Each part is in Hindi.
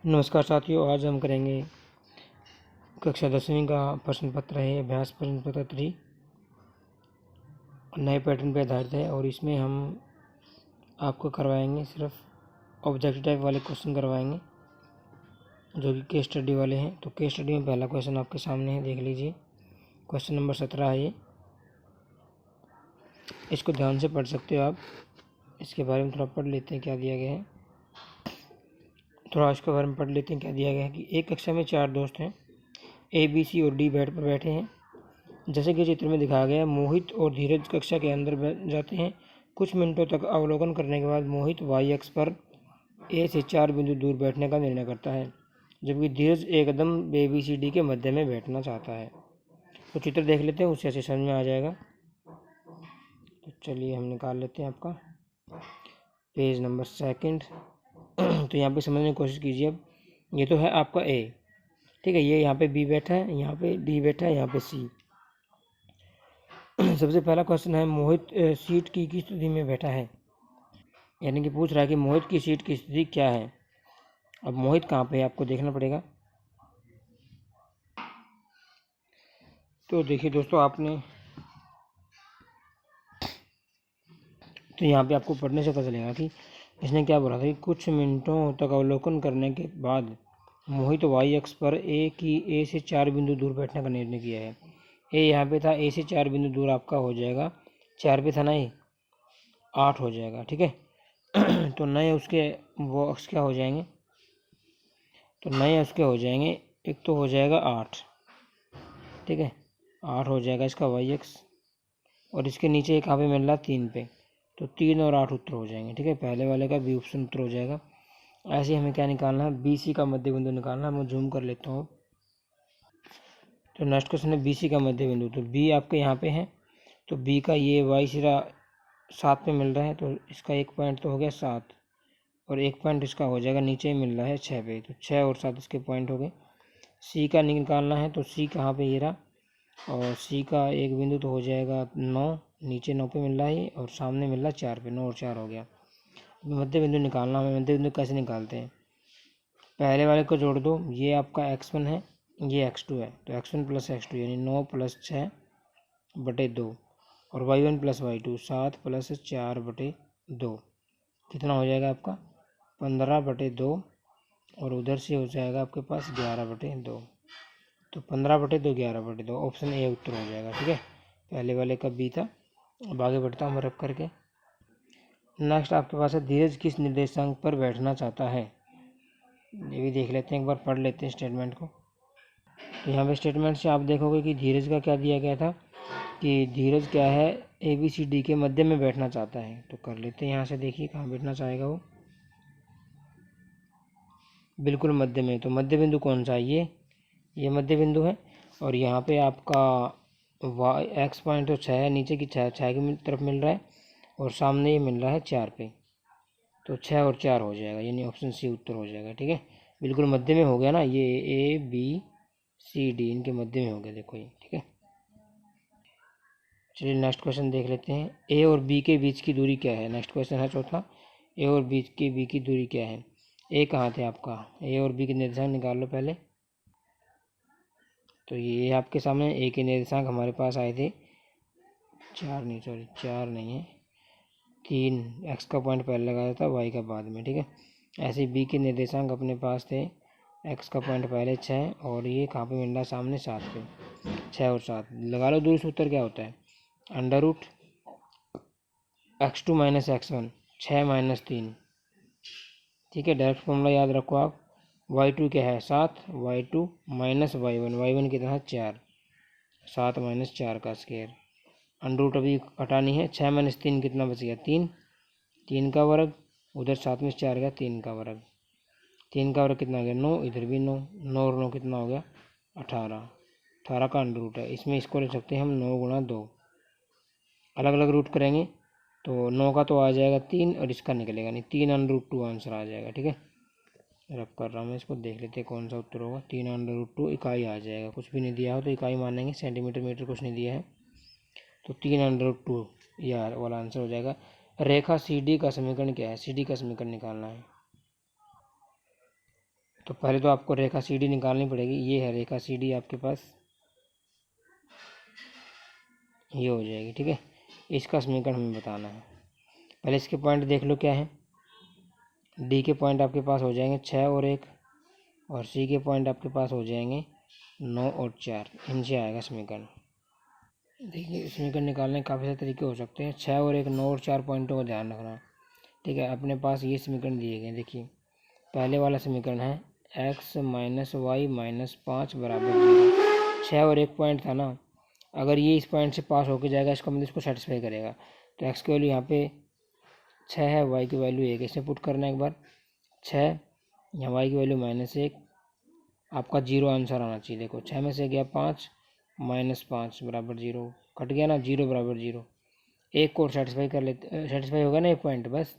नमस्कार साथियों, आज हम करेंगे कक्षा 10वीं का प्रश्न पत्र है। अभ्यास प्रश्न पत्र 3 नए पैटर्न पर आधारित है और इसमें हम आपको करवाएंगे सिर्फ ऑब्जेक्टिव टाइप वाले क्वेश्चन करवाएंगे जो कि केस स्टडी वाले हैं। तो केस स्टडी में पहला क्वेश्चन आपके सामने है, देख लीजिए। क्वेश्चन नंबर 17 है ये। इसको ध्यान से पढ़ सकते हो आप। इसके बारे में थोड़ा पढ़ लेते हैं क्या दिया गया है। थोड़ा इसके बारे में पढ़ लेते हैं क्या दिया गया है कि एक कक्षा में 4 दोस्त हैं। ए, बी, सी और डी बेड पर बैठे हैं। जैसे कि चित्र में दिखाया गया है, मोहित और धीरज कक्षा के अंदर बैठ जाते हैं। कुछ मिनटों तक अवलोकन करने के बाद मोहित वाई अक्ष पर ए से 4 बिंदु दूर बैठने का निर्णय करता है, जबकि धीरज एकदम ए बी सी डी के मध्य में बैठना चाहता है। तो चित्र देख लेते हैं, उससे ऐसे समझ में आ जाएगा। तो चलिए हम निकाल लेते हैं आपका पेज नंबर 2। तो यहाँ पे समझने की कोशिश कीजिए। अब ये तो है आपका ए, ठीक है। ये यहाँ पे बी बैठा है, यहाँ पे डी बैठा है, यहाँ पे सी। सबसे पहला क्वेश्चन है, मोहित सीट की किस स्थिति में बैठा है। यानी कि पूछ रहा है कि मोहित की सीट की स्थिति क्या है। अब मोहित कहाँ पे है आपको देखना पड़ेगा। तो देखिए दोस्तों, आपने तो यहाँ पे आपको पढ़ने से पता चलेगा कि इसने क्या बोला था कि कुछ मिनटों तक अवलोकन करने के बाद मोहित वाई अक्ष पर ए से 4 बिंदु दूर बैठने का निर्णय किया है। ए यहाँ पे था, ए से 4 बिंदु दूर आपका हो जाएगा, 4 पे था ना, ये 8 हो जाएगा, ठीक है। तो नए उसके वो अक्ष क्या हो जाएंगे, तो नए उसके हो जाएंगे। एक तो हो जाएगा 8, ठीक है, 8 हो जाएगा इसका वाई अक्ष। और इसके नीचे एक यहाँ पे मिल रहा 3 पे, तो 3 और 8 उत्तर हो जाएंगे, ठीक है। पहले वाले का बी ऑप्शन उत्तर हो जाएगा। ऐसे हमें क्या निकालना है, बी सी का मध्य बिंदु निकालना है। मैं जूम कर लेता हूँ। तो नेक्स्ट क्वेश्चन है बी सी का मध्य बिंदु। तो बी आपके यहाँ पे है, तो बी का ये वाई सिरा 7 पे मिल रहा है, तो इसका एक पॉइंट तो हो गया 7, और एक पॉइंट इसका हो जाएगा नीचे मिल रहा है 6 पे, तो 6 और 7 इसके पॉइंट हो गए। सी का निकालना है, तो सी कहाँ पे, ये रहा। और सी का एक बिंदु तो हो जाएगा 9, नीचे 9 पे मिल रहा है, और सामने मिल रहा है 4 पे, 9 और 4 हो गया। मध्य बिंदु निकालना हमें। मध्य बिंदु कैसे निकालते हैं, पहले वाले को जोड़ दो। ये आपका x1 है, ये x2 है, तो x1 प्लस x2 यानी 9 प्लस 6 बटे 2, और y1 प्लस y2 7 प्लस 4 बटे 2, कितना हो जाएगा आपका 15 बटे 2, और उधर से हो जाएगा आपके पास 11 बटे 2। तो 15 बटे 2 11 बटे 2, ऑप्शन ए उत्तर हो जाएगा, ठीक है। पहले वाले का बी था। अब आगे बढ़ता हूँ रख करके। नेक्स्ट आपके पास है, धीरज किस निर्देशांक पर बैठना चाहता है। ये भी देख लेते हैं, एक बार पढ़ लेते हैं स्टेटमेंट को। तो यहाँ पे स्टेटमेंट से आप देखोगे कि धीरज का क्या दिया गया था कि धीरज क्या है, ए बी सी डी के मध्य में बैठना चाहता है। तो कर लेते हैं यहाँ से, देखिए कहाँ बैठना चाहेगा वो, बिल्कुल मध्य में। तो मध्य बिंदु कौन सा है, ये मध्य बिंदु है। और यहाँ पे आपका वाई एक्स पॉइंट तो 6 है, नीचे की 6 की तरफ मिल रहा है, और सामने ये मिल रहा है 4 पे, तो 6 और 4 हो जाएगा, यानी ऑप्शन सी उत्तर हो जाएगा, ठीक है। बिल्कुल मध्य में हो गया ना, ये ए बी सी डी इनके मध्य में हो गया, देखो ये, ठीक है। चलिए नेक्स्ट क्वेश्चन देख लेते हैं। ए और बी के बीच की दूरी क्या है। नेक्स्ट क्वेश्चन है चौथा, ए और बी की दूरी क्या है। ए कहाँ थे आपका, ए और बी के निर्देशांक निकाल लो पहले। तो ये आपके सामने ए के निर्देशांक हमारे पास आए थे 4 नहीं, सॉरी 4 नहीं है, 3। एक्स का पॉइंट पहले लगाया था, वाई का बाद में, ठीक है। ऐसे बी के निर्देशांक अपने पास थे, एक्स का पॉइंट पहले 6, और ये कहाँ पे मिल रहा है सामने 7 पे, 6 और 7 लगा लो। दूरी सूत्र क्या होता है, under root x2 minus x1, 6 minus 3, ठीक है। डायरेक्ट फॉर्मूला याद रखो आप। y2 क्या है 7, y2 माइनस y1 कितना है 4, 7 माइनस 4 का स्क्वायर। अंडर रूट अभी हटानी है, 6 माइनस 3 कितना बच गया 3, 3 का वर्ग, उधर 7 में 4 गया 3 का वर्ग, 3 का वर्ग कितना हो गया 9, इधर भी 9, 9 और 9 कितना हो गया 18, 18 का अंडर रूट है। इसमें इसको ले सकते हैं हम 9 गुणा 2, अलग अलग रूट करेंगे तो 9 का तो आ जाएगा 3, और इसका निकलेगा नहीं, 3 अंडर रूट 2 आंसर आ जाएगा, ठीक है। रब कर रहा हूँ मैं इसको, देख लेते हैं कौन सा उत्तर होगा। 3 अंडर रूट 2 इकाई आ जाएगा, कुछ भी नहीं दिया हो तो इकाई मानेंगे, सेंटीमीटर मीटर कुछ नहीं दिया है, तो 3 अंडर रूट 2 यह वाला आंसर हो जाएगा। रेखा सी डी का समीकरण क्या है, सी डी का समीकरण निकालना है। तो पहले तो आपको रेखा सी डी निकालनी पड़ेगी। ये है रेखा सी डी आपके पास, ये हो जाएगी, ठीक है। इसका समीकरण हमें बताना है। पहले इसके पॉइंट देख लो क्या है। डी के पॉइंट आपके पास हो जाएंगे 6 और 1, और सी के पॉइंट आपके पास हो जाएंगे 9 और 4। इनसे आएगा समीकरण। देखिए समीकरण निकालने के काफ़ी सारे तरीके हो सकते हैं। 6 और 1, 9 और 4 पॉइंटों का ध्यान रखना, ठीक है। अपने पास ये समीकरण दिए गए। देखिए पहले वाला समीकरण है x माइनस वाई माइनस 5 बराबर 0। 6 और 1 पॉइंट था ना, अगर ये इस पॉइंट से पास होकर जाएगा इसका मतलब इसको सेटिस्फाई करेगा। तो x की वैल्यू यहाँ पे 6 है, y की वैल्यू 1, इसे पुट करना है एक बार। 6 यहाँ y की वैल्यू -1, आपका 0 आंसर आना चाहिए। देखो 6 में से गया 5, -5 बराबर 0, कट गया ना, 0 बराबर 0। एक को सेटिस्फाई कर लेते, सेटिस्फाई होगा ना एक पॉइंट बस,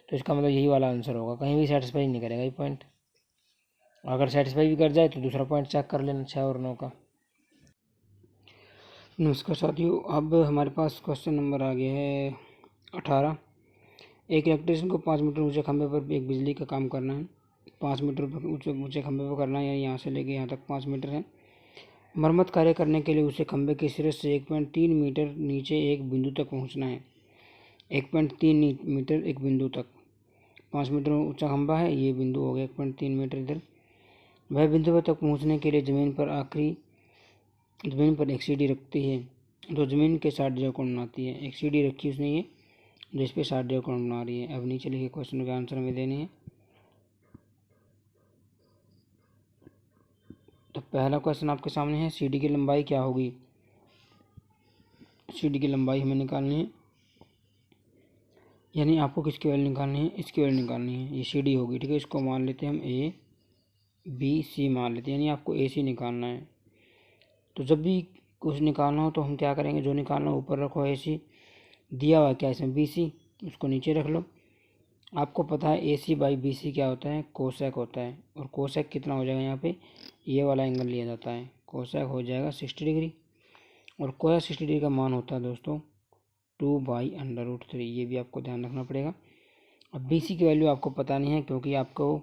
तो इसका मतलब यही वाला आंसर होगा। कहीं भी सेटिस्फाई नहीं करेगा ये पॉइंट। अगर सेटिस्फाई भी कर जाए तो दूसरा पॉइंट चेक कर लेना 6 और 9 का। नमस्कार साथियों, अब हमारे पास क्वेश्चन नंबर आ गया है 18। एक इलेक्ट्रिशियन को 5 मीटर ऊंचे खंभे पर एक बिजली का काम करना है। 5 मीटर ऊंचे खंभे पर करना है, यानी यहाँ से लेके यहाँ तक 5 मीटर है। मरम्मत कार्य करने के लिए उसे खंभे के सिरे से 1.3 मीटर नीचे एक बिंदु तक पहुँचना है। 1.3 मीटर एक बिंदु तक, 5 मीटर ऊंचा खंभा है, ये बिंदु हो गया 1.3 मीटर इधर। वह बिंदु तक पहुँचने के लिए ज़मीन पर एक सीढ़ी रखती है जो ज़मीन के 60 डिग्री कोण बनाती है। एक सीढ़ी रखी उसने ये, जो इस पर 60 डिग्री कोण बना रही है। अब नीचे लिखे क्वेश्चन के आंसर हमें देने हैं। तो पहला क्वेश्चन आपके सामने है, सीढ़ी की लंबाई क्या होगी। सीढ़ी की लंबाई हमें निकालनी है, यानी आपको किसकी वैल्यू निकालनी है, इसकी वैल्यू निकालनी है। ये सीढ़ी होगी, ठीक है। इसको मान लेते हैं हम ए बी सी मान लेते हैं, यानी आपको ए सी निकालना है। तो जब भी कुछ निकालना हो तो हम क्या करेंगे, जो निकालना हो ऊपर रखो ए सी, दिया हुआ क्या इसमें बी सी, उसको नीचे रख लो। आपको पता है ए सी बाई बी सी क्या होता है, कोसेक होता है। और कोसेक कितना हो जाएगा, यहाँ पे ये वाला एंगल लिया जाता है, कोसेक हो जाएगा 60 डिग्री। और कोसेक 60 डिग्री का मान होता है दोस्तों 2/√3। ये भी आपको ध्यान रखना पड़ेगा। अब बी सी की वैल्यू आपको पता नहीं है, क्योंकि आपको,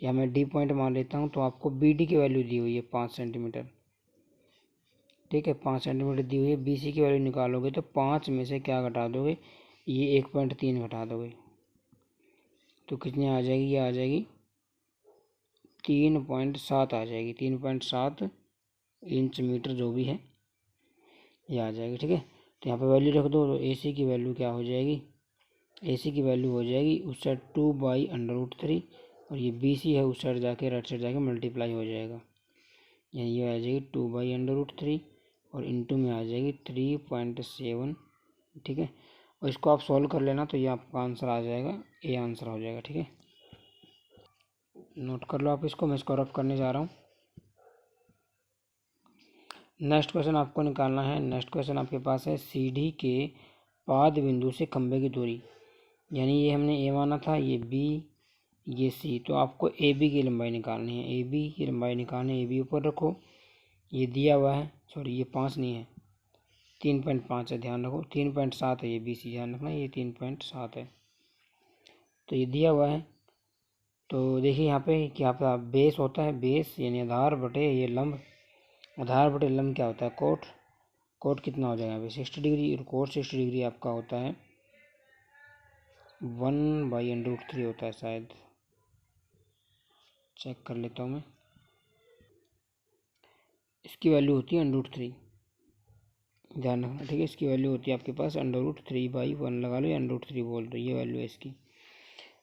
या मैं डी पॉइंट मान लेता हूँ, तो आपको बी डी की वैल्यू दी हुई है 5 सेंटीमीटर, ठीक है। 5 सेंटीमीटर दी हुई है। बी सी की वैल्यू निकालोगे तो 5 में से क्या घटा दोगे, ये 1.3 घटा दोगे, तो कितनी आ जाएगी, ये आ जाएगी 3.7 आ जाएगी। 3.7 इंच मीटर जो भी है ये आ जाएगी, ठीक है। तो यहाँ पे वैल्यू रख दो। तो ए सी की वैल्यू क्या हो जाएगी, ए सी की वैल्यू हो जाएगी उस साइड 2/√3, और ये बी सी है उस साइड जाके, राइट साइड जाके मल्टीप्लाई हो जाएगा, यानी ये आ जाएगी 2/√3 और इंटू में आ जाएगी 3.7, ठीक है। और इसको आप सॉल्व कर लेना, तो ये आपका आंसर आ जाएगा, ए आंसर हो जाएगा, ठीक है। नोट कर लो आप इसको, मैं इसको रफ करने जा रहा हूँ। नेक्स्ट क्वेश्चन आपको निकालना है। नेक्स्ट क्वेश्चन आपके पास है, सीढ़ी के पाद बिंदु से खंभे की दूरी, यानी ये हमने ए माना था, ये बी, ये सी, तो आपको ए बी की लंबाई निकालनी है। ए बी की लंबाई निकालनी है, ए बी ऊपर रखो, ये दिया हुआ है, सॉरी ये 5 नहीं है, 3.5 है, ध्यान रखो। 3.7 है ये बी सी, ध्यान रखना, ये 3.7 है। तो ये दिया हुआ है, तो देखिए यहाँ पे क्या आपका बेस होता है, बेस यानी आधार बटे ये लंब, आधार बटे लंब क्या होता है, कोट। कोट कितना हो जाएगा यहाँ पे 60 डिग्री, और कोट 60 डिग्री आपका होता है 1/√3 होता है शायद, चेक कर लेता हूँ मैं। इसकी वैल्यू होती है √3, ध्यान रखना, ठीक है। इसकी वैल्यू होती है आपके पास √3/1 लगा लो, या √3 बोल दो, ये वैल्यू है इसकी।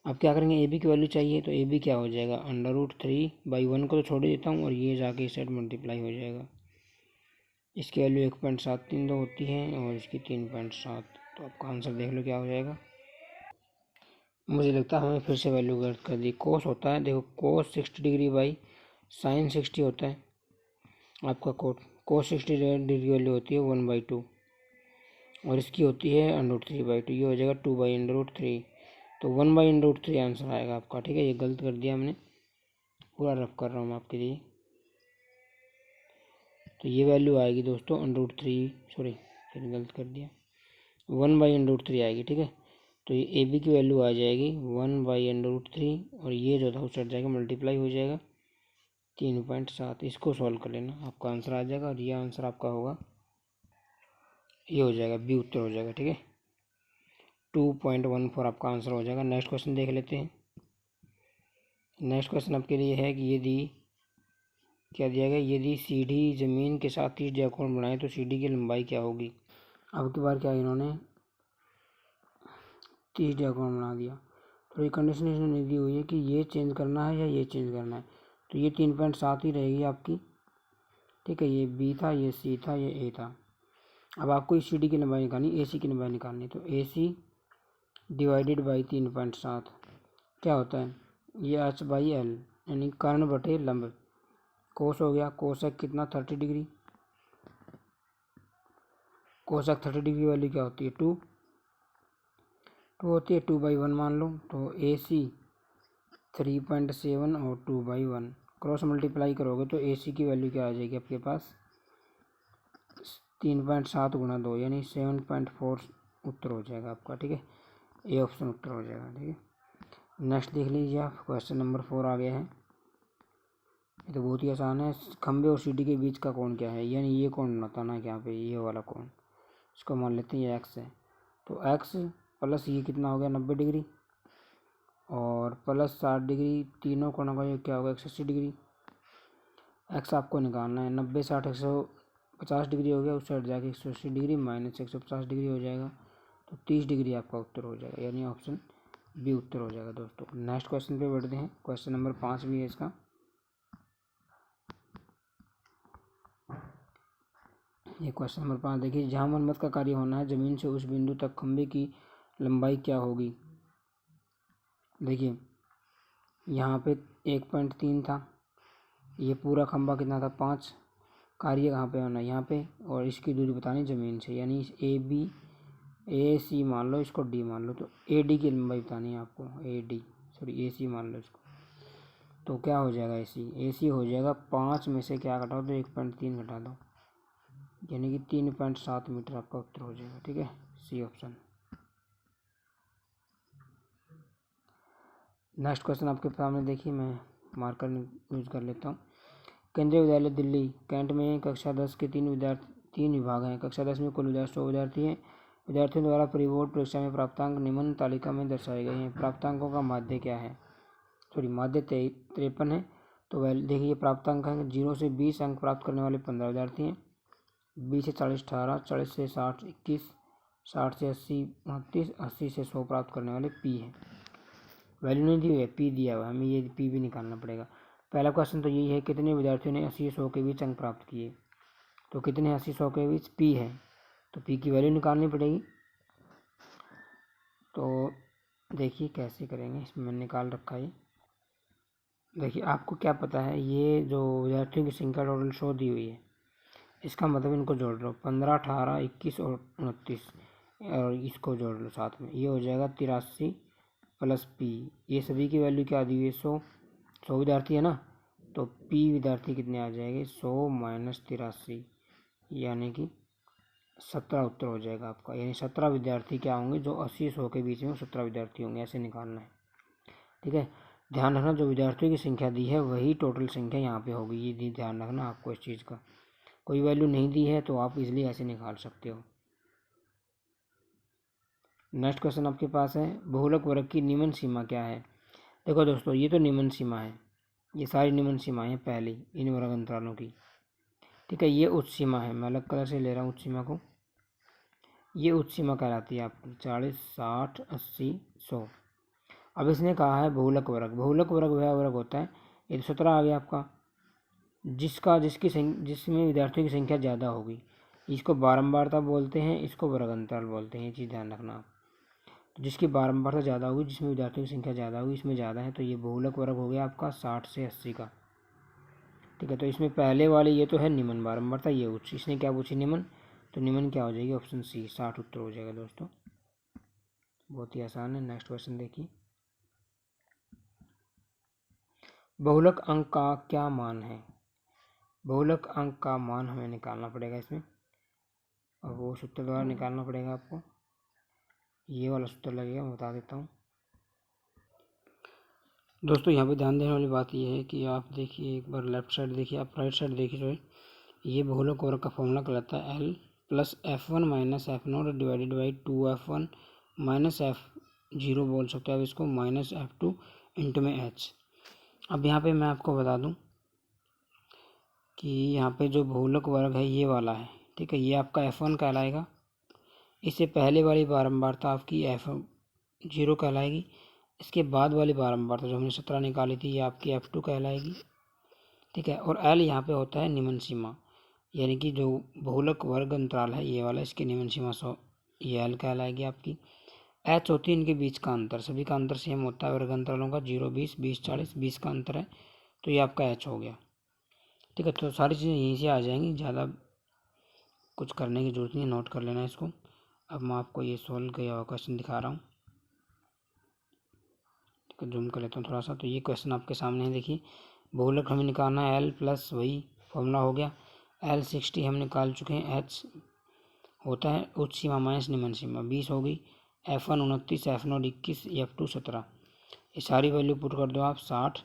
अब क्या करेंगे, ए बी की वैल्यू चाहिए, तो ए बी क्या हो जाएगा, √3/1 को तो छोड़ ही देता हूँ, और ये जाके इस साइड मल्टीप्लाई हो जाएगा। इसकी वैल्यू 1.732 होती है, और इसकी 3.7, तो आपका आंसर देख लो क्या हो जाएगा। मुझे लगता है हमें फिर से वैल्यू गलत कर दी। कोस होता है, देखो कोस 60 डिग्री बाई साइन 60 होता है आपका कोट। कोस 60 डिग्री वैल्यू होती है 1/2, और इसकी होती है √3/2, ये हो जाएगा 2/√3। तो 1/√3 आंसर आएगा आपका, ठीक है। ये गलत कर दिया हमने, पूरा रफ कर रहा हूँ आपके लिए। तो ये वैल्यू आएगी दोस्तों √3, सॉरी फिर गलत कर दिया, 1/√3 आएगी, ठीक है। तो ये ए बी की वैल्यू आ जाएगी 1/√3, और ये जो था उस साइड जाएगा मल्टीप्लाई हो जाएगा, 3.7। इसको सॉल्व कर लेना, आपका आंसर आ जाएगा और ये आंसर आपका होगा, ये हो जाएगा बी उत्तर हो जाएगा। ठीक है, 2.14 आपका आंसर हो जाएगा। नेक्स्ट क्वेश्चन देख लेते हैं। नेक्स्ट क्वेश्चन आपके लिए है कि यदि क्या दिया गया, यदि सीढ़ी जमीन के साथ 30 डिग्री बनाए तो सीढ़ी की लंबाई क्या होगी। अब की बार क्या इन्होंने 30 डिग्री बना दिया, तो ये कंडीशन इन्होंने दी हुई है कि ये चेंज करना है या ये चेंज करना है, तो ये 3.7 ही रहेगी आपकी। ठीक है, ये बी था, ये सी था, ये ए था। अब आपको इस सीढ़ी की लंबाई निकालनी, ए सी की लंबाई निकालनी, तो ए सी डिवाइडेड बाई 3.7 क्या होता है, ये एच बाई एल यानी कर्ण बटे लंब। कोस हो गया, कोसेक कितना 30 डिग्री, कोसेक 30 डिग्री वाली क्या होती है 2 होती है, 2/1 मान लो। तो ए सी 3.7 और 2/1 क्रॉस मल्टीप्लाई करोगे तो ए सी की वैल्यू क्या आ जाएगी आपके पास, 3.7 गुणा 2 यानी 7.4 उत्तर हो जाएगा आपका। ठीक है, ए ऑप्शन उत्तर हो जाएगा। ठीक है, नेक्स्ट देख लीजिए आप, क्वेश्चन नंबर 4 आ गया है। ये तो बहुत ही आसान है। खंबे और सीढ़ी के बीच का कोण क्या है, यानी ये कोण बनाता ना यहाँ पे, ये वाला कोण, इसको मान लेते हैं ये एक्स है। तो एक्स प्लस ये कितना हो गया 90 डिग्री और प्लस 60 डिग्री, तीनों कोणों का ये क्या होगा 180 डिग्री। एक्स आपको निकालना है, 90 60 150 डिग्री हो गया, उस साइड जाके 180 डिग्री माइनस 150 डिग्री हो जाएगा, तो 30 डिग्री आपका उत्तर हो जाएगा, यानी ऑप्शन बी उत्तर हो जाएगा। दोस्तों नेक्स्ट क्वेश्चन पे बढ़ते हैं। क्वेश्चन नंबर 5 भी है इसका। ये क्वेश्चन नंबर 5 देखिए, जहाँ मरम्मत का कार्य होना है जमीन से उस बिंदु तक खंबे की लंबाई क्या होगी। देखिए यहाँ पे 1.3 था, ये पूरा खंबा कितना था 5। कार्य कहाँ पे होना है यहाँ पे, और इसकी दूरी बतानी ज़मीन से, यानी ए बी ए सी मान लो, इसको डी मान लो, तो ए डी की लंबाई बतानी है आपको, ए सी मान लो इसको। तो क्या हो जाएगा ए सी हो जाएगा 5 में से क्या घटाओ तो 1.3 घटा दो, यानी कि 3.7 मीटर आपका उत्तर हो जाएगा। ठीक है, सी ऑप्शन। नेक्स्ट क्वेश्चन आपके सामने देखिए, मैं मार्कर यूज कर लेता हूँ। केंद्रीय विद्यालय दिल्ली कैंट में कक्षा 10 के 3 विभाग हैं। कक्षा 10 में कुल 100 विद्यार्थी हैं। विद्यार्थियों द्वारा प्री बोर्ड परीक्षा में प्राप्तांक निम्न तालिका में दर्शाए गए हैं। प्राप्तांकों का माध्य क्या है, माध्य 53 है। तो देखिए प्राप्तांक है 0 से 20 अंक प्राप्त करने वाले 15 विद्यार्थी हैं, 20 से 40 18, 40 से 60 21, 60 से 80 29, 80 से 100 प्राप्त करने वाले पी हैं। वैल्यू नहीं दी हुई है, पी दिया हुआ है, हमें ये पी भी निकालना पड़ेगा। पहला क्वेश्चन तो यही है, कितने विद्यार्थियों ने 80 100 के बीच अंक प्राप्त किए, तो कितने 80 100 के बीच पी है, तो पी की वैल्यू निकालनी पड़ेगी। तो देखिए कैसे करेंगे, इसमें मैंने निकाल रखा है। देखिए आपको क्या पता है, ये जो विद्यार्थियों की संख्या टोटल 100 दी हुई है, इसका मतलब इनको जोड़ लो 15 18 21 और 29 और इसको जोड़ लो साथ में, ये हो जाएगा 83 प्लस पी। ये सभी की वैल्यू क्या दी हुई है 100 विद्यार्थी है ना, तो पी विद्यार्थी कितने आ जाएंगे 100 माइनस 83, यानी कि 17 उत्तर हो जाएगा आपका। यानी 17 विद्यार्थी क्या होंगे, जो 80 100 के बीच में 17 विद्यार्थी होंगे, ऐसे निकालना है। ठीक है, ध्यान रखना जो विद्यार्थियों की संख्या दी है वही टोटल संख्या यहाँ पे होगी, ये ध्यान रखना आपको इस चीज़ का। कोई वैल्यू नहीं दी है तो आप इजीली ऐसे निकाल सकते हो। नेक्स्ट क्वेश्चन आपके पास है, बहुलक वर्ग की निम्न सीमा क्या है। देखो दोस्तों, ये तो निम्न सीमा है, ये सारी निम्न सीमाएं हैं पहली इन वर्ग अंतरालों की। ठीक है, ये उच्च सीमा है, मैं अलग कलर से ले रहा हूँ उच्च सीमा को, ये उच्च सीमा कहलाती है आपकी 40 60 80 100। अब इसने कहा है बहुलक वर्ग, बहुलक वर्ग वह वर्ग होता है, ये 17 आ गया आपका, जिसमें विद्यार्थियों की संख्या ज़्यादा होगी, इसको बारंबारता बोलते हैं, इसको वर्ग अंतराल बोलते हैं, ये चीज़ ध्यान रखना आप। तो जिसकी बारंबारता ज़्यादा होगी, जिसमें विद्यार्थियों की संख्या ज़्यादा होगी, इसमें ज़्यादा है, तो ये बहुलक वर्ग हो गया आपका 60 से 80 का। ठीक है, तो इसमें पहले वाले ये तो है निम्न बारंबारता, ये उच्च, इसने क्या पूछी निम्न, तो निम्न क्या हो जाएगी ऑप्शन सी 60 उत्तर हो जाएगा। दोस्तों बहुत ही आसान है। नेक्स्ट क्वेश्चन देखिए, बहुलक अंक का क्या मान है। बहुलक अंक का मान हमें निकालना पड़ेगा इसमें, और वो सूत्र द्वारा निकालना पड़ेगा आपको, ये वाला सूत्र लगेगा, मैं बता देता हूँ। दोस्तों यहाँ पे ध्यान देने वाली बात यह है कि आप देखिए, एक बार लेफ्ट साइड देखिए, आप राइट साइड देखिए, जो है ये बहुलक वर्ग का फॉर्मूला कहलाता है L plus F one minus F not divided by 2f1 minus f0 बोल सकते हो आप इसको, माइनस f2 इंटू में h। अब यहाँ पे मैं आपको बता दूँ कि यहाँ पे जो बहुलक वर्ग है ये वाला है, ठीक है, ये आपका f1 कहलाएगा। इससे पहले वाली बारंबारता आपकी f0 कहलाएगी। इसके बाद वाली बारंबारता जो हमने 17 निकाली थी ये आपकी f2 कहलाएगी, ठीक है। और l यहाँ पे होता है निम्न सीमा, यानी कि जो बहुलक वर्ग अंतराल है ये वाला, इसकी निम्न सीमा 100, ये l कहलाएगी आपकी। h होती है इनके बीच का अंतर, सभी का अंतर सेम होता है वर्ग अंतरालों का, 0 20 20 40 20 का अंतर है, तो ये आपका h हो गया, ठीक है। तो सारी चीज़ें यहीं से आ जाएंगी, ज़्यादा कुछ करने की जरूरत नहीं है, नोट कर लेना इसको। अब मैं आपको ये सॉल्व किया हुआ क्वेश्चन दिखा रहा हूँ, ठीक है, जूम कर लेता हूँ थोड़ा सा। तो ये क्वेश्चन आपके सामने है, देखिए बहुलक हमें निकालना है एल प्लस वही फॉर्मूला हो गया, एल 60 हम निकाल चुके हैं, एच होता है उच्च सीमा माइनस निम्न सीमा, 20 हो गई, f1 29, f0 21, f2 17। ये सारी वैल्यू पुट कर दो आप, 60,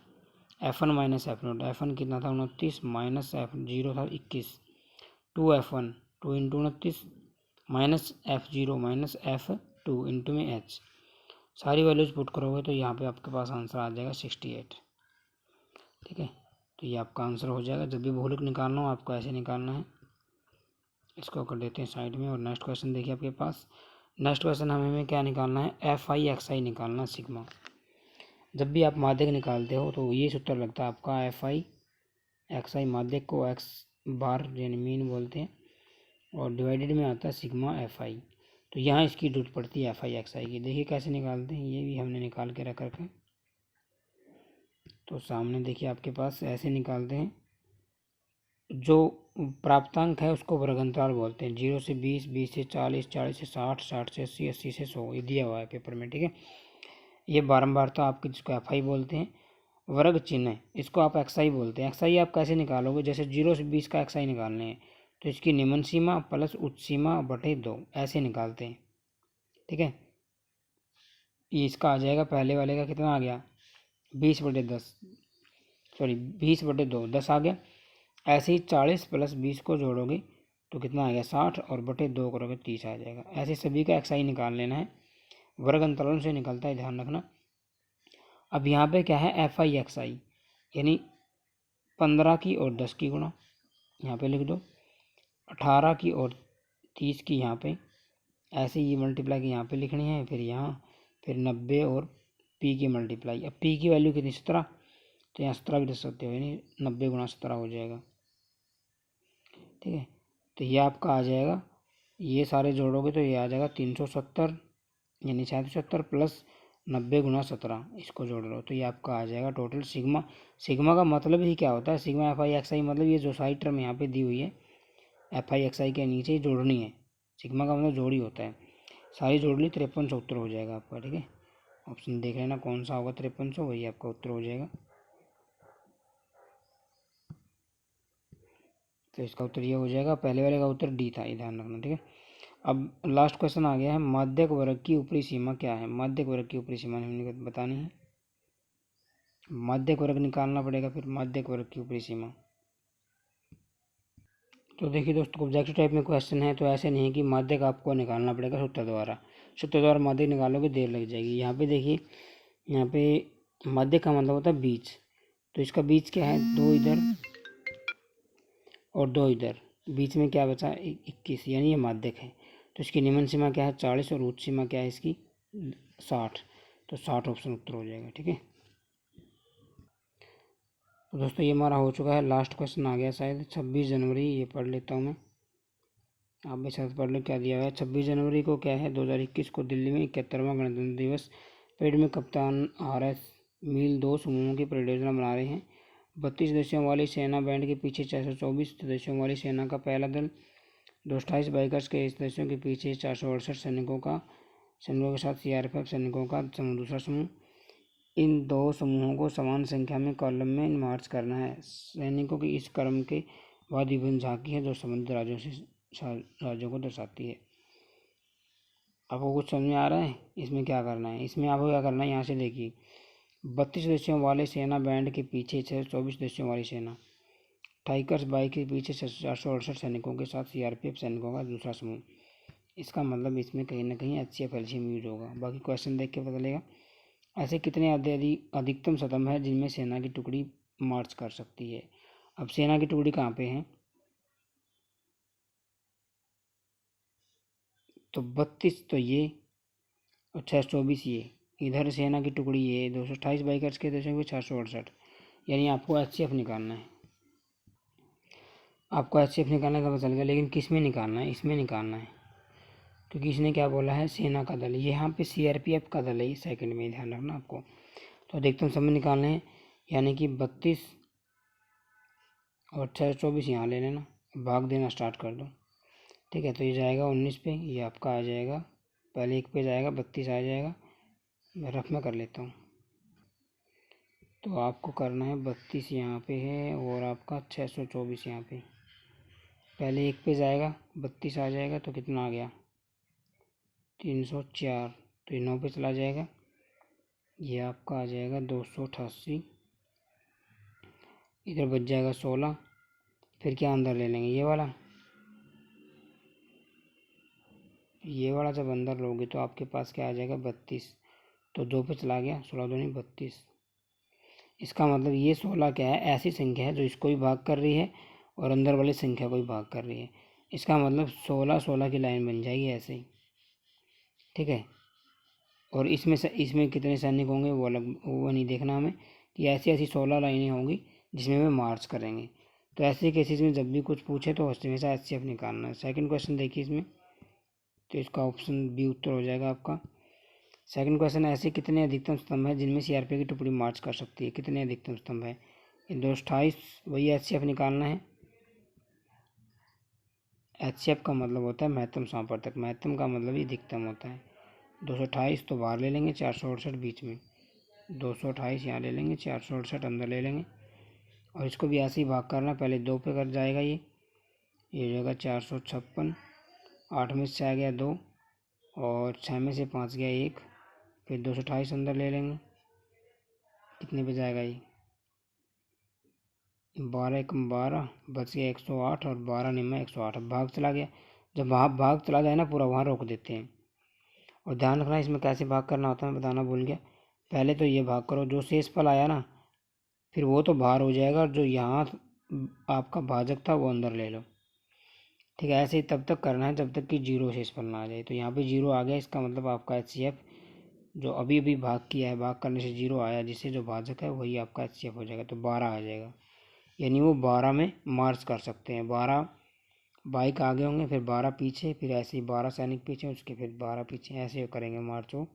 f1 माइनस f0, f1 कितना था 29 माइनस f0 था 21, 2f1 2 into 29 minus f0 minus f2 into में h, सारी वैल्यूज पुट करोगे तो यहाँ पे आपके पास आंसर आ जाएगा 68, ठीक है। तो ये आपका आंसर हो जाएगा। जब भी बहुलक निकालना हो आपको ऐसे निकालना है। इसको कर देते हैं साइड में और नेक्स्ट क्वेश्चन देखिए आपके पास। नेक्स्ट क्वेश्चन हमें क्या निकालना है, एफ आई एक्स आई निकालना, सिग्मा। जब भी आप माध्यक निकालते हो तो ये सूत्र लगता है आपका, एफ आई एक्स आई, माध्यक को एक्स बार यानी मीन बोलते हैं, और डिवाइडेड में आता है सिग्मा एफ आई। तो यहाँ इसकी जरूरत पड़ती है एफ आई एक्स आई की। देखिए कैसे निकालते हैं, ये भी हमने निकाल के रख रखा है। तो सामने देखिए आपके पास ऐसे निकालते हैं, जो प्राप्तांक है उसको वर्ग अंतराल बोलते हैं, 0 से 20, 20 से 40, 40 से 60, 60 से 80, 80 से 100, ये दिया हुआ है पेपर में, ठीक है। ये बारंबारता आपकी जिसको एफ आई बोलते हैं। वर्ग चिन्ह है, इसको आप एक्स आई बोलते हैं। एक्स आई आप कैसे निकालोगे, जैसे 0 से 20 का एक्स आई निकालने हैं तो इसकी निम्न सीमा प्लस उच्च सीमा बटे 2 ऐसे निकालते हैं, ठीक है। ये इसका आ जाएगा, पहले वाले का कितना आ गया 20/10, सॉरी 20/2, 10 आ गया। ऐसे ही 40 प्लस 20 को जोड़ोगे तो कितना आ गया 60, और बटे 2 करोगे 30 आ जाएगा। ऐसे सभी का एक्स आई निकाल लेना है, वर्ग अंतरालों से निकलता है, ध्यान रखना। अब यहाँ पे क्या है, एफ आई एक्स आई, यानी 15 की और 10 की गुणा, यहाँ पे लिख दो, 18 की और 30 की यहाँ पे, ऐसे ये मल्टीप्लाई की यहाँ पे लिखनी है, फिर यहाँ, फिर 90 और पी की मल्टीप्लाई। अब पी की वैल्यू कितनी 17, तो यहाँ 17 भी रख सकते हो, यानी 90 गुणा 17 हो जाएगा, ठीक है। तो ये आपका आ जाएगा, ये सारे जोड़ोगे तो ये आ जाएगा 370, यानी 770 प्लस 90 गुणा 17, इसको जोड़ लो तो ये आपका आ जाएगा टोटल सिग्मा। सिग्मा का मतलब ही क्या होता है, सिग्मा एफ आई एक्स आई, मतलब ये जो साइड टर्म यहाँ पे दी हुई है एफ आई एक्स आई के नीचे ही जोड़नी है। सिग्मा का मतलब जोड़ ही होता है, सारी जोड़ ली 5300 उत्तर हो जाएगा आपका, ठीक है। ऑप्शन देख लेना कौन सा होगा 5300, वही आपका उत्तर हो जाएगा। तो इसका उत्तर ये हो जाएगा, पहले वाले का उत्तर डी था, ये ध्यान रखना, ठीक है। अब लास्ट क्वेश्चन आ गया है, माध्यक वर्ग की ऊपरी सीमा क्या है। माध्यक वर्ग की ऊपरी सीमा हमने बतानी है, माध्यक वर्ग निकालना पड़ेगा, फिर माध्यक वर्ग की ऊपरी सीमा। तो देखिए दोस्तों, ऑब्जेक्टिव टाइप में क्वेश्चन है, तो ऐसे नहीं है कि माध्यक आपको निकालना पड़ेगा सूत्र द्वारा, सूत्र द्वारा माध्यक निकालोगे देर लग जाएगी। यहाँ पे देखिए, यहाँ पे माध्यक का मतलब होता है बीच, तो इसका बीच क्या है, 2 इधर और 2 इधर, बीच में क्या बचा 21, यानी ये माध्यक है। तो इसकी निम्न सीमा क्या है 40, और उच्च सीमा क्या है इसकी 60, तो 60 ऑप्शन उत्तर हो जाएगा, ठीक है। तो दोस्तों ये हमारा हो चुका है, लास्ट क्वेश्चन आ गया शायद 26 जनवरी, ये पढ़ लेता हूँ मैं, आप भी साथ पढ़ लो क्या दिया हुआ है। 26 जनवरी को क्या है 2021 को दिल्ली में 71वां गणतंत्र दिवस, परेड में कप्तान RS मील 2 समूहों की परेड योजना बना रहे हैं। 32 सदस्यों वाली सेना बैंड के पीछे 424 सदस्यों वाली सेना का पहला दल, 228 बाइकर्स के सदस्यों के पीछे 468 सैनिकों के साथ CRPF सैनिकों का दूसरा समूह। इन 2 समूहों को समान संख्या में कॉलम में मार्च करना है। सैनिकों की इस क्रम के बाद विभिन्न झांकी है जो संबंधित राज्यों को दर्शाती है। आपको कुछ समझ में आ रहा है, इसमें क्या करना है, इसमें आपको क्या करना है, यहाँ से देखिए 32 सदस्यों वाले सेना बैंड के पीछे 624 सदस्यों वाली सेना। टाइगर्स बाई के पीछे 468 सैनिकों के साथ सीआरपीएफ सैनिकों का दूसरा समूह। इसका मतलब इसमें कहीं ना कहीं एचसीएफ एलसीएम यूज होगा। बाकी क्वेश्चन देख के पता चलेगा। ऐसे कितने अधिकतम स्तंभ है जिनमें सेना की टुकड़ी मार्च कर सकती है। अब सेना की टुकड़ी कहाँ पे है, तो 32 तो ये और 624 ये। इधर सेना की टुकड़ी ये 228 बाइकर्स के देशों में 468। यानी आपको एचसीएफ निकालना है। आपको एचसीएफ निकालने का पता चल गया, लेकिन किस में निकालना है, इसमें निकालना है, क्योंकि इसने क्या बोला है, सेना का दल। यहाँ पे सीआरपीएफ का दल है, ये सेकंड में ध्यान रखना आपको। तो अधिकतम समय निकालने हैं, यानी कि 32 और 624 यहाँ ले लेना, भाग देना स्टार्ट कर दो। ठीक है, तो ये जाएगा 19 पे, ये आपका आ जाएगा, पहले एक पे जाएगा 32 आ जाएगा। मैं रफ में कर लेता हूँ। तो आपको करना है 32 यहाँ पे है और आपका 624 यहाँ पे। पहले एक पे जाएगा 32 आ जाएगा, तो कितना आ गया 304। तो ये 9 पे चला जाएगा, ये आपका आ जाएगा 288। इधर बच जाएगा 16। फिर क्या अंदर ले लेंगे, ये वाला जब अंदर लोगे तो आपके पास क्या आ जाएगा 32। तो 2 पे चला गया, 16 2 नहीं 32। इसका मतलब ये 16 क्या है, ऐसी संख्या है जो इसको भी भाग कर रही है और अंदर वाली संख्या को भी भाग कर रही है। इसका मतलब 16 16 की लाइन बन जाएगी ऐसे ही। ठीक है, और इसमें कितने सैनिक होंगे वो अलग, वो नहीं देखना हमें, कि ऐसी ऐसी 16 लाइनें होंगी जिसमें वे मार्च करेंगे। तो ऐसे केसेस में जब भी कुछ पूछे तो हमेशा एचसीएफ निकालना है। सेकंड क्वेश्चन देखिए इसमें, तो इसका ऑप्शन बी उत्तर हो जाएगा आपका। सेकंड क्वेश्चन, ऐसे कितने अधिकतम स्तंभ है जिनमें सीआरपीएफ की टुकड़ी मार्च कर सकती है। कितने अधिकतम स्तंभ है, 228, वही एचसीएफ निकालना है। एचसीएफ का मतलब होता है महत्तम सांप्रतक, महत्तम का मतलब ही अधिकतम होता है। 228 तो बाहर ले लेंगे, 468 बीच में, 228 यहाँ ले लेंगे, 468 अंदर ले लेंगे। और इसको भी ऐसे ही भाग करना, पहले 2 पे कर जाएगा, ये हो जाएगा 456। 8 में से आ गया 2 और 6 में से 5 गया 1। फिर 228 अंदर ले लेंगे, कितने पे जाएगा ये 12 एकम 12, बच गया 108 और 12 निम्न 108। अब भाग चला गया, जब भाग चला जाए ना पूरा, वहाँ रोक देते हैं। और ध्यान रखना इसमें कैसे भाग करना होता है, मैं बताना भूल गया। पहले तो ये भाग करो, जो शेष फल आया ना फिर वो तो बाहर हो जाएगा, और जो यहाँ आपका भाजक था वो अंदर ले लो। ठीक है, ऐसे ही तब तक करना है जब तक कि 0 शेष फल ना आ जाए। तो यहाँ पे 0 आ गया, इसका मतलब आपका एचसीएफ जो अभी अभी भाग किया है, भाग करने से 0 आया, जिससे जो भाजक है वही आपका एचसीएफ हो जाएगा, तो 12 आ जाएगा। यानी वो 12 में मार्च कर सकते हैं। 12 बाइक आगे होंगे, फिर 12 पीछे, फिर ऐसे ही 12 सैनिक पीछे, उसके फिर 12 पीछे, ऐसे करेंगे मार्च वो।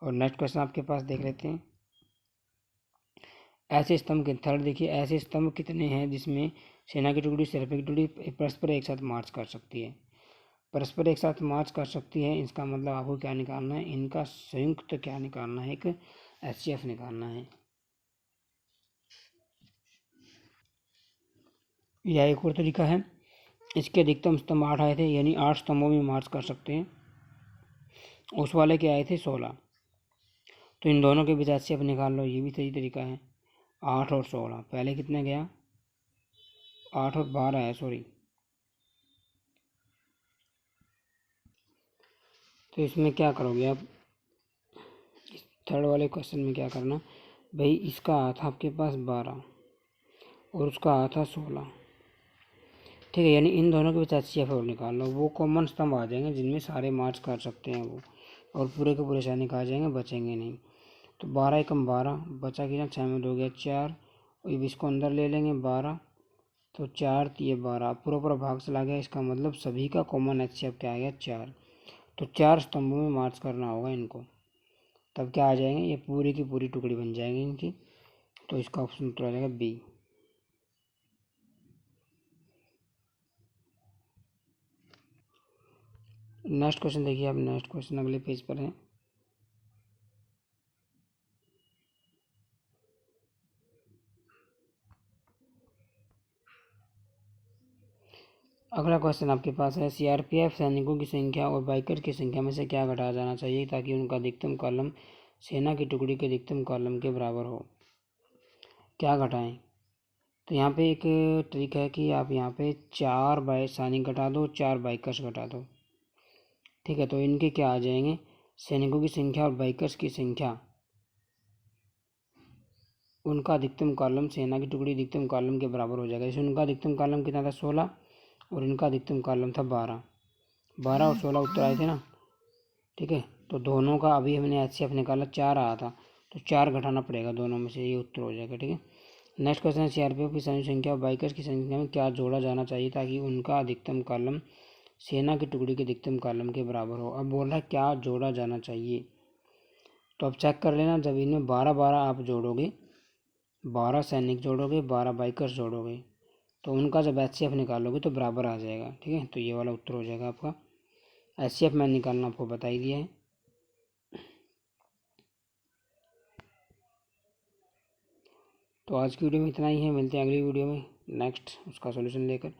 और नेक्स्ट क्वेश्चन आपके पास देख लेते हैं। ऐसे स्तंभ के थर्ड देखिए, ऐसे स्तंभ कितने हैं जिसमें सेना की टुकड़ी सीआरपीएफ की टुकड़ी परस्पर एक साथ मार्च कर सकती है। परस्पर एक साथ मार्च कर सकती है, इसका मतलब आपको क्या निकालना है, इनका संयुक्त क्या निकालना है, एक एचसीएफ निकालना है। यह एक और तरीका है। इसके अधिकतम स्तंभ 8 आए थे, यानी 8 स्तंभों में मार्च कर सकते हैं। उस वाले के आए थे 16, तो इन दोनों के बीच एचसीएफ निकाल लो, ये भी सही तरीका है। 8 और 16, पहले कितने गया 8 और 12 है, सॉरी। तो इसमें क्या करोगे आप, इस थर्ड वाले क्वेश्चन में क्या करना भाई, इसका आया था आपके पास 12 और उसका आया था 16। ठीक है, यानी इन दोनों के बीच एचसीएफ और निकाल लो, वो कॉमन स्तंभ आ जाएंगे जिनमें सारे मार्च कर सकते हैं वो, और पूरे के पूरे सैनिक आ जाएंगे, बचेंगे नहीं। तो 12 एकम 12 बचा कि ना, 6 में 2 गया 4, और इसको अंदर ले लेंगे 12, तो 4 ये 12 पूरा पूरा भाग चला गया। इसका मतलब सभी का कॉमन एचसीएफ क्या आ गया 4। तो 4 स्तंभों में मार्च करना होगा इनको, तब क्या आ जाएंगे, ये पूरी की पूरी टुकड़ी बन जाएंगी इनकी। तो इसका ऑप्शन उत्तर आ जाएगा बी। नेक्स्ट क्वेश्चन देखिए आप, नेक्स्ट क्वेश्चन अगले पेज पर है। अगला क्वेश्चन आपके पास है, सीआरपीएफ सैनिकों की संख्या और बाइकर की संख्या में से क्या घटाया जाना चाहिए ताकि उनका अधिकतम कॉलम सेना की टुकड़ी के अधिकतम कॉलम के बराबर हो। क्या घटाएं? तो यहाँ पे एक ट्रिक है कि आप यहाँ पे 4 सैनिक घटा दो, 4 बाइकर्स घटा दो। ठीक है, तो इनके क्या आ जाएंगे, सैनिकों की संख्या और बाइकर्स की संख्या, उनका अधिकतम कॉलम सेना की टुकड़ी अधिकतम कॉलम के बराबर हो जाएगा। जैसे उनका अधिकतम कॉलम कितना था, 16, और इनका अधिकतम कॉलम था 12। 12 और 16 उत्तर आए थे ना। ठीक है, तो दोनों का अभी हमने HCF निकाला, 4 आया था, तो 4 घटाना पड़ेगा दोनों में से, ये उत्तर हो जाएगा। ठीक है, नेक्स्ट क्वेश्चन है, सीआरपीएफ की सैनिक संख्या और बाइकर्स की संख्या में क्या जोड़ा जाना चाहिए ताकि उनका अधिकतम कॉलम सेना की टुकड़ी के अधिकतम कॉलम के बराबर हो। अब बोल रहा है क्या जोड़ा जाना चाहिए, तो अब चेक कर लेना, जब इनमें 12 आप जोड़ोगे, 12 सैनिक जोड़ोगे, 12 बाइकर्स जोड़ोगे, तो उनका जब HCF निकालोगे तो बराबर आ जाएगा। ठीक है, तो ये वाला उत्तर हो जाएगा आपका। HCF मैंने निकालना आपको बता ही दिया है। तो आज की वीडियो में इतना ही है, मिलते हैं अगली वीडियो में नेक्स्ट उसका सॉल्यूशन लेकर।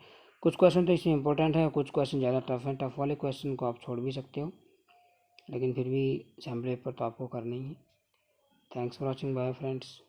कुछ क्वेश्चन तो इसमें इंपॉर्टेंट है, कुछ क्वेश्चन ज़्यादा टफ है। टफ वाले क्वेश्चन को आप छोड़ भी सकते हो, लेकिन फिर भी सैम्पल पेपर तो आपको करना ही है। Thanks for watching, bye friends.